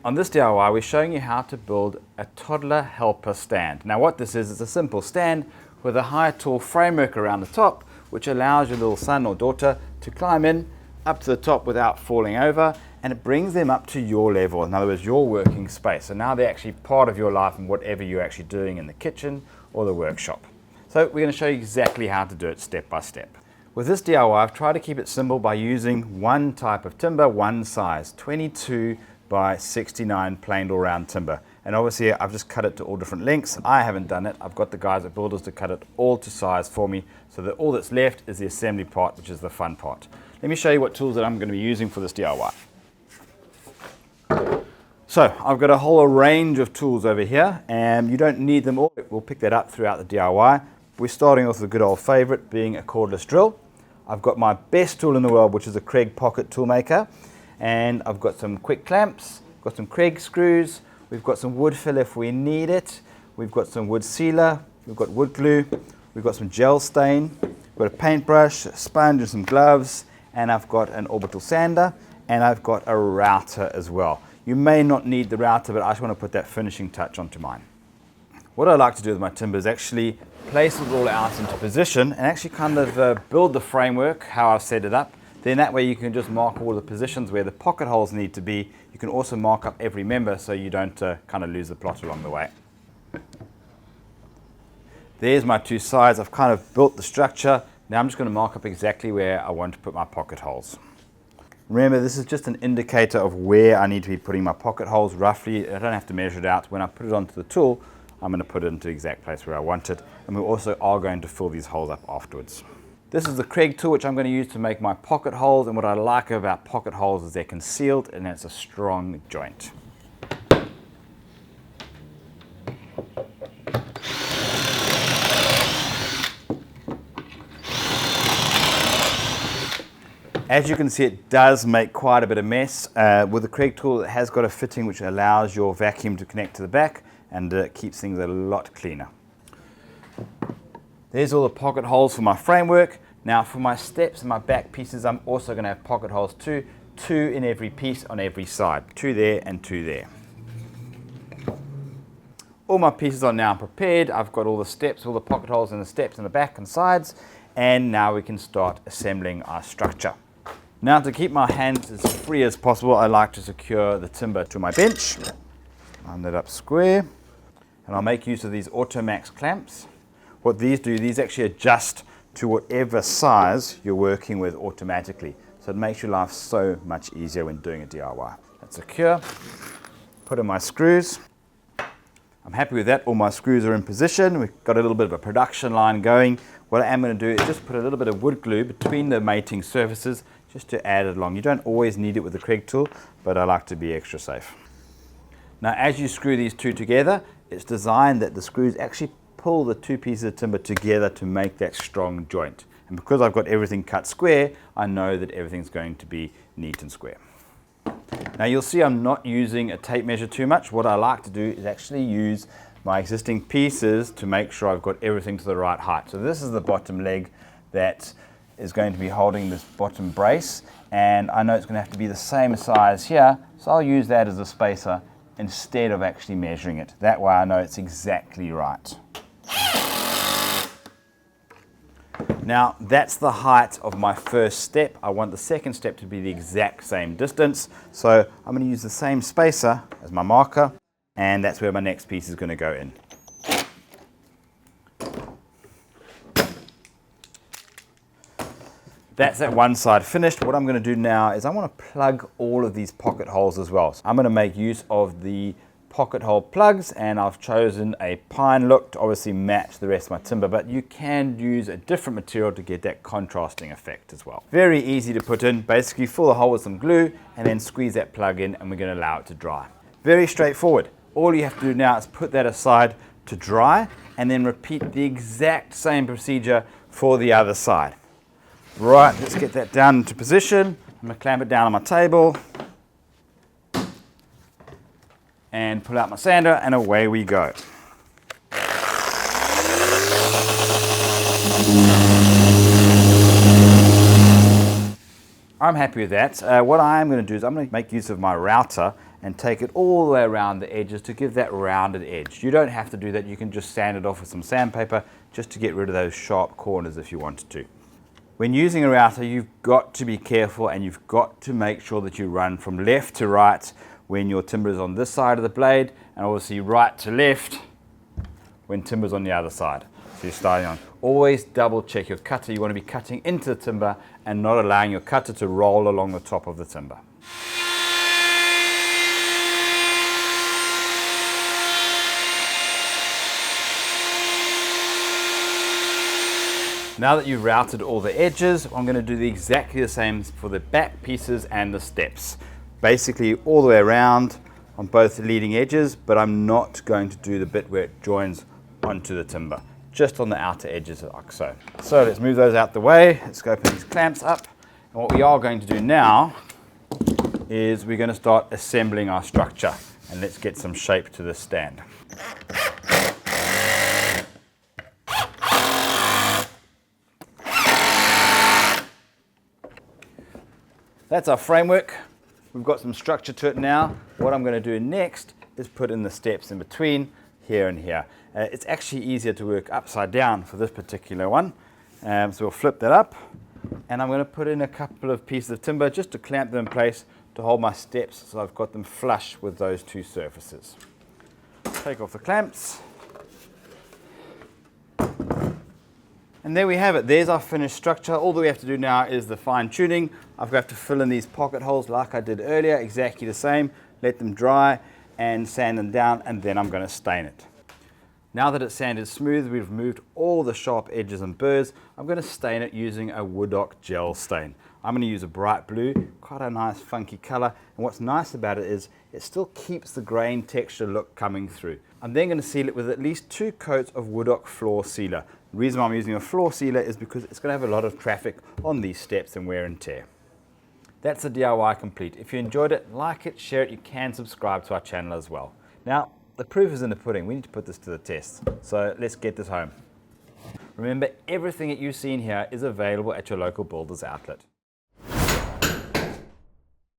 On this DIY, we're showing you how to build a toddler helper stand. Now what this is a simple stand with a high tall framework around the top, which allows your little son or daughter to climb in up to the top without falling over, and it brings them up to your level, in other words your working space. So now they're actually part of your life and whatever you're actually doing in the kitchen or the workshop. So we're going to show you exactly how to do it step by step. With this DIY, I've tried to keep it simple by using one type of timber, one size, 22 by 69 planed all round timber. And obviously I've just cut it to all different lengths. I haven't done it. I've got the guys at Builders to cut it all to size for me, so that all that's left is the assembly part, which is the fun part. Let me show you what tools that I'm going to be using for this DIY. So I've got a whole range of tools over here, and you don't need them all. We'll pick that up throughout the DIY. We're starting off with a good old favorite, being a cordless drill. I've got my best tool in the world, which is a Kreg pocket tool maker. And I've got some quick clamps, got some Kreg screws, we've got some wood fill if we need it, we've got some wood sealer, we've got wood glue, we've got some gel stain, we've got a paintbrush, a sponge and some gloves, and I've got an orbital sander, and I've got a router as well. You may not need the router, but I just want to put that finishing touch onto mine. What I like to do with my timber is actually place it all out into position and actually kind of build the framework how I've set it up. Then that way you can just mark all the positions where the pocket holes need to be. You can also mark up every member so you don't kind of lose the plot along the way. There's my two sides. I've kind of built the structure. Now I'm just going to mark up exactly where I want to put my pocket holes. Remember, this is just an indicator of where I need to be putting my pocket holes roughly. I don't have to measure it out. When I put it onto the tool, I'm going to put it into the exact place where I want it. And we also are going to fill these holes up afterwards. This is the Kreg tool, which I'm going to use to make my pocket holes, and what I like about pocket holes is they're concealed and it's a strong joint. As you can see, it does make quite a bit of mess. With the Kreg tool, it has got a fitting which allows your vacuum to connect to the back, and keeps things a lot cleaner. There's all the pocket holes for my framework. Now for my steps and my back pieces, I'm also going to have pocket holes too. 2 in every piece on every side. 2 there and 2 there. All my pieces are now prepared. I've got all the steps, all the pocket holes in the steps in the back and sides. And now we can start assembling our structure. Now to keep my hands as free as possible, I like to secure the timber to my bench. Line that up square. And I'll make use of these Automax clamps. What these do, these actually adjust to whatever size you're working with automatically. So it makes your life so much easier when doing a DIY. That's secure. Put in my screws. I'm happy with that. All my screws are in position. We've got a little bit of a production line going. What I am going to do is just put a little bit of wood glue between the mating surfaces just to add it along. You don't always need it with the Kreg tool, but I like to be extra safe. Now as you screw these two together, it's designed that the screws actually pull the two pieces of timber together to make that strong joint. And because I've got everything cut square, I know that everything's going to be neat and square. Now you'll see I'm not using a tape measure too much. What I like to do is actually use my existing pieces to make sure I've got everything to the right height. So this is the bottom leg that is going to be holding this bottom brace, and I know it's going to have to be the same size here, so I'll use that as a spacer instead of actually measuring it. That way I know it's exactly right. Now that's the height of my first step. I want the second step to be the exact same distance. So I'm going to use the same spacer as my marker, and that's where my next piece is going to go in. That's that one side finished. What I'm going to do now is I want to plug all of these pocket holes as well. So I'm going to make use of the pocket hole plugs, and I've chosen a pine look to obviously match the rest of my timber, but you can use a different material to get that contrasting effect as well. Very easy to put in. Basically fill the hole with some glue and then squeeze that plug in, and we're going to allow it to dry. Very straightforward. All you have to do now is put that aside to dry and then repeat the exact same procedure for the other side. Right, let's get that down into position. I'm going to clamp it down on my table and pull out my sander, and away we go. I'm happy with that. What I'm going to do is I'm going to make use of my router and take it all the way around the edges to give that rounded edge. You don't have to do that. You can just sand it off with some sandpaper just to get rid of those sharp corners if you wanted to. When using a router, you've got to be careful and you've got to make sure that you run from left to right when your timber is on this side of the blade, and obviously right to left when timber's on the other side. So you're starting on. Always double check your cutter. You want to be cutting into the timber and not allowing your cutter to roll along the top of the timber. Now that you've routed all the edges, I'm going to do exactly the same for the back pieces and the steps. Basically all the way around on both the leading edges, but I'm not going to do the bit where it joins onto the timber, just on the outer edges like so. So let's move those out the way. Let's go open these clamps up. And what we are going to do now is we're going to start assembling our structure, and let's get some shape to this stand. That's our framework. We've got some structure to it now. What I'm going to do next is put in the steps in between here and here. It's actually easier to work upside down for this particular one. So we'll flip that up, and I'm going to put in a couple of pieces of timber just to clamp them in place to hold my steps so I've got them flush with those two surfaces. Take off the clamps. And there we have it. There's our finished structure. All that we have to do now is the fine tuning. I've got to fill in these pocket holes like I did earlier, exactly the same. Let them dry and sand them down, and then I'm going to stain it. Now that it's sanded smooth, we've removed all the sharp edges and burrs. I'm going to stain it using a Woodok gel stain. I'm going to use a bright blue, quite a nice funky color. And what's nice about it is it still keeps the grain texture look coming through. I'm then going to seal it with at least 2 coats of Woodok floor sealer. The reason why I'm using a floor sealer is because it's going to have a lot of traffic on these steps and wear and tear. That's the DIY complete. If you enjoyed it, like it, share it. You can subscribe to our channel as well. Now, the proof is in the pudding. We need to put this to the test. So let's get this home. Remember, everything that you've seen here is available at your local builder's outlet.